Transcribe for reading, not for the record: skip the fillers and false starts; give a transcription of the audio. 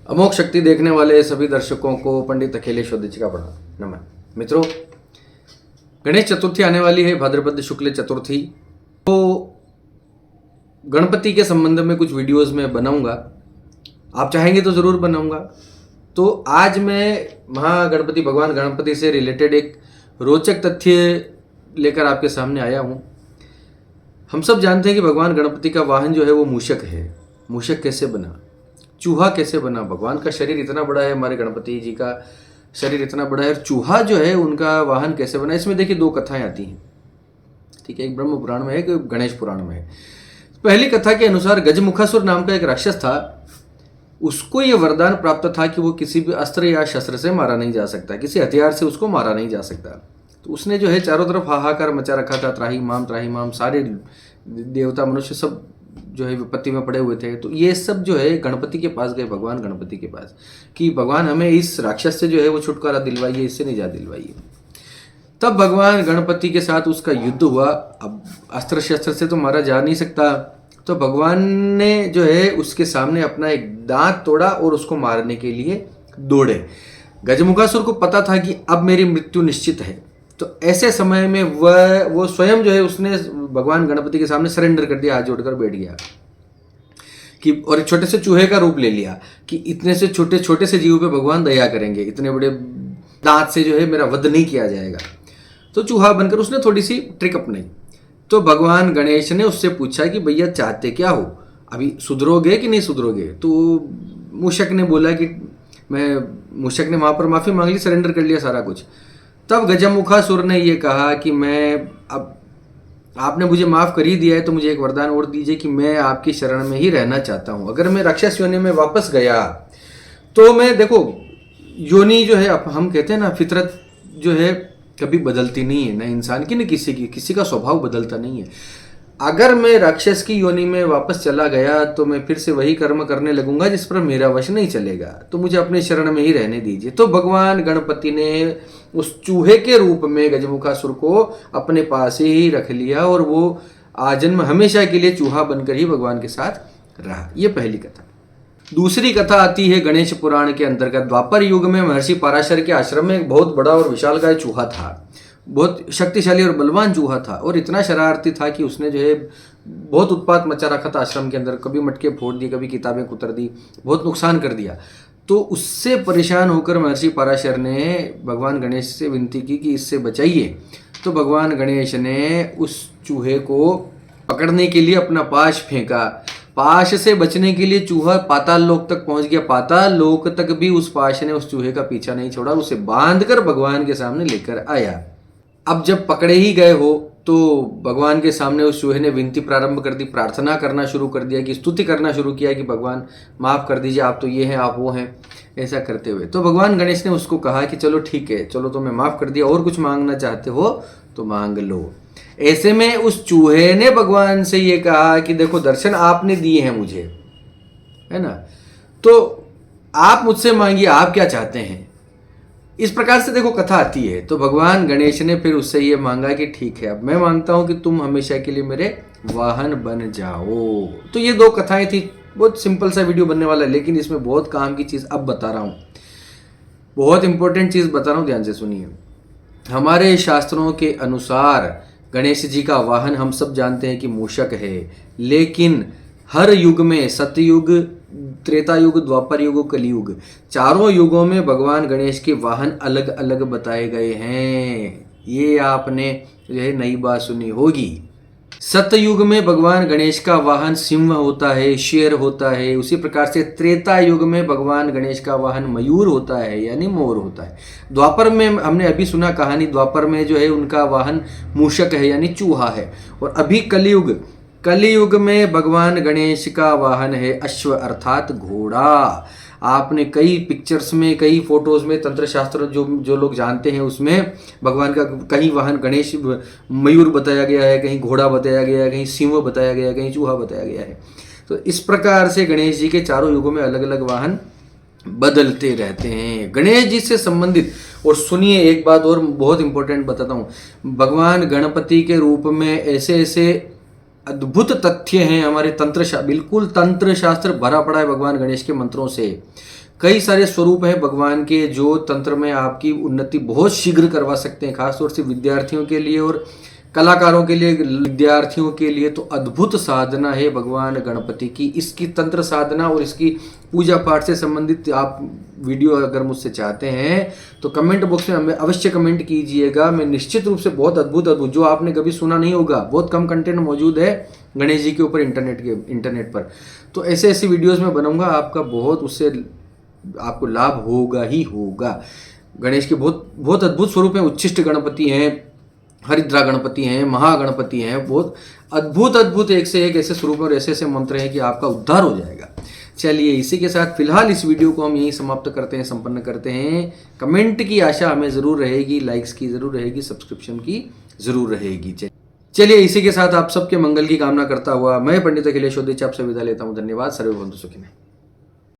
अमोघ शक्ति देखने वाले सभी दर्शकों को पंडित अखिलेश वैद्य जी का प्रणाम। नमन मित्रों, गणेश चतुर्थी आने वाली है, भाद्रपद शुक्ल चतुर्थी। तो गणपति के संबंध में कुछ वीडियोस में बनाऊंगा, आप चाहेंगे तो ज़रूर बनाऊंगा। तो आज मैं महागणपति भगवान गणपति से रिलेटेड एक रोचक तथ्य लेकर आपके सामने आया हूँ। हम सब जानते हैं कि भगवान गणपति का वाहन जो है वो मूषक है। मूषक कैसे बना, चूहा कैसे बना? भगवान का शरीर इतना बड़ा है, हमारे गणपति जी का शरीर इतना बड़ा है, और चूहा जो है उनका वाहन कैसे बना? इसमें देखिए दो कथाएं आती हैं, ठीक है। एक ब्रह्म पुराण में है, एक गणेश पुराण में है। पहली कथा के अनुसार गजमुखासुर नाम का एक राक्षस था। उसको ये वरदान प्राप्त था कि वो किसी भी अस्त्र या शस्त्र से मारा नहीं जा सकता, किसी हथियार से उसको मारा नहीं जा सकता। तो उसने जो है चारों तरफ हाहाकार मचा रखा था, त्राही माम, सारे देवता मनुष्य सब जो है विपत्ति में पड़े हुए थे। तो ये सब जो है गणपति के पास गए, भगवान गणपति के पास, कि भगवान हमें इस राक्षस से जो है वो छुटकारा दिलवाइए, इससे निजात दिलवाइए। तब भगवान गणपति के साथ उसका युद्ध हुआ। अब अस्त्र शस्त्र से तो मारा जा नहीं सकता, तो भगवान ने जो है उसके सामने अपना एक दांत तोड़ा और उसको मारने के लिए दौड़े। गजमुखासुर को पता था कि अब मेरी मृत्यु निश्चित है। तो ऐसे समय में वो स्वयं जो है उसने भगवान गणपति के सामने सरेंडर कर दिया, हाथ जोड़कर बैठ गया कि, और एक छोटे से चूहे का रूप ले लिया कि इतने से छोटे से जीव पे भगवान दया करेंगे, इतने बड़े दांत से जो है मेरा वध नहीं किया जाएगा। तो चूहा बनकर उसने थोड़ी सी ट्रिक अपनाई। तो भगवान गणेश ने उससे पूछा कि भैया चाहते क्या हो, अभी सुधरोगे कि नहीं सुधरोगे? तो मूषक ने बोला कि मूषक ने वहां पर माफी मांग ली, सरेंडर कर लिया सारा कुछ। तब गजमुखासुर ने ये कहा कि मैं, अब आपने मुझे माफ़ कर ही दिया है तो मुझे एक वरदान और दीजिए कि मैं आपकी शरण में ही रहना चाहता हूँ। अगर मैं राक्षस योनि में वापस गया तो मैं, देखो योनि जो है, हम कहते हैं ना, फितरत जो है कभी बदलती नहीं है, ना इंसान की न किसी का स्वभाव बदलता नहीं है। अगर मैं राक्षस की योनि में वापस चला गया तो मैं फिर से वही कर्म करने लगूंगा जिस पर मेरा वश नहीं चलेगा, तो मुझे अपने शरण में ही रहने दीजिए। तो भगवान गणपति ने उस चूहे के रूप में गजमुखासुर को अपने पास ही रख लिया और वो आजन्म हमेशा के लिए चूहा बनकर ही भगवान के साथ रहा। ये पहली कथा। दूसरी कथा आती है गणेश पुराण के अंतर्गत। द्वापर युग में महर्षि पराशर के आश्रम में एक बहुत बड़ा और विशालकाय चूहा था। बहुत शक्तिशाली और बलवान चूहा था, और इतना शरारती था कि उसने जो है बहुत उत्पात मचा रखा था आश्रम के अंदर। कभी मटके फोड़ दी, कभी किताबें कुतर दी, बहुत नुकसान कर दिया। तो उससे परेशान होकर महर्षि पराशर ने भगवान गणेश से विनती की कि इससे बचाइए। तो भगवान गणेश ने उस चूहे को पकड़ने के लिए अपना पाश फेंका। पाश से बचने के लिए चूहा पाताल लोक तक पहुंच गया। पाताल लोक तक भी उस पाश ने उस चूहे का पीछा नहीं छोड़ा, उसे बांधकर भगवान के सामने लेकर आया। अब जब पकड़े ही गए हो तो भगवान के सामने उस चूहे ने विनती प्रारंभ कर दी, प्रार्थना करना शुरू कर दिया, कि स्तुति करना शुरू किया कि भगवान माफ़ कर दीजिए, आप तो ये हैं, आप वो हैं, ऐसा करते हुए। तो भगवान गणेश ने उसको कहा कि चलो ठीक है, चलो तो मैं माफ़ कर दिया, और कुछ मांगना चाहते हो तो मांग लो। ऐसे में उस चूहे ने भगवान से ये कहा कि देखो दर्शन आपने दिए हैं मुझे, है ना, तो आप मुझसे मांगिए, आप क्या चाहते हैं। इस प्रकार से देखो कथा आती है। तो भगवान गणेश ने फिर उससे ये मांगा कि ठीक है, अब मैं मांगता हूं कि तुम हमेशा के लिए मेरे वाहन बन जाओ। तो ये दो कथाएं थी। बहुत सिंपल सा वीडियो बनने वाला है, लेकिन इसमें बहुत काम की चीज़ अब बता रहा हूँ, बहुत इंपॉर्टेंट चीज़ बता रहा हूँ, ध्यान से सुनिए। हमारे शास्त्रों के अनुसार गणेश जी का वाहन हम सब जानते हैं कि मूषक है, लेकिन हर युग में, सतयुग, त्रेता युग, द्वापर युग, कलयुग, चारों युगों में भगवान गणेश के वाहन अलग अलग बताए गए हैं। ये आपने जो है नई बात सुनी होगी। सतयुग में भगवान गणेश का वाहन सिंह होता है, शेर होता है। उसी प्रकार से त्रेता युग में भगवान गणेश का वाहन मयूर होता है, यानी मोर होता है। द्वापर में हमने अभी सुना कहानी, द्वापर में जो है उनका वाहन मूषक है, यानी चूहा है। और अभी कलियुग में भगवान गणेश का वाहन है अश्व, अर्थात घोड़ा। आपने कई पिक्चर्स में, कई फोटोज में, तंत्र शास्त्र जो लोग जानते हैं उसमें भगवान का कहीं वाहन गणेश मयूर बताया गया है, कहीं घोड़ा बताया गया है, कहीं सिंह बताया गया है, कहीं चूहा बताया गया है। तो इस प्रकार से गणेश जी के चारों युगों में अलग अलग वाहन बदलते रहते हैं गणेश जी से संबंधित। और सुनिए एक बात और बहुत इंपॉर्टेंट बताता हूँ, भगवान गणपति के रूप में ऐसे ऐसे अद्भुत तथ्य हैं हमारे बिल्कुल तंत्र शास्त्र भरा पड़ा है भगवान गणेश के मंत्रों से। कई सारे स्वरूप हैं भगवान के जो तंत्र में आपकी उन्नति बहुत शीघ्र करवा सकते हैं, खासतौर से विद्यार्थियों के लिए और कलाकारों के लिए, विद्यार्थियों के लिए तो अद्भुत साधना है भगवान गणपति की। इसकी तंत्र साधना और इसकी पूजा पाठ से संबंधित आप वीडियो अगर मुझसे चाहते हैं तो कमेंट बॉक्स में हमें अवश्य कमेंट कीजिएगा। मैं निश्चित रूप से बहुत अद्भुत जो आपने कभी सुना नहीं होगा, बहुत कम कंटेंट मौजूद है गणेश जी के ऊपर इंटरनेट पर, तो ऐसे ऐसे वीडियोज़ में बनाऊँगा, आपका बहुत उससे आपको लाभ होगा ही होगा। गणेश के बहुत बहुत अद्भुत स्वरूप हैं, उच्छिष्ट गणपति हैं, हरिद्रा गणपति हैं, महागणपति हैं, बहुत अद्भुत एक से एक ऐसे स्वरूप और ऐसे ऐसे मंत्र हैं कि आपका उद्धार हो जाएगा। चलिए इसी के साथ फिलहाल इस वीडियो को हम यहीं समाप्त करते हैं, संपन्न करते हैं। कमेंट की आशा हमें ज़रूर रहेगी, लाइक्स की ज़रूर रहेगी, सब्सक्रिप्शन की ज़रूर रहेगी। चलिए इसी के साथ आप सबके मंगल की कामना करता हुआ मैं पंडित अखिलेश ओदेचा आपसे विदा लेता हूँ। धन्यवाद। सर्वे भवन्तु सुखिनः।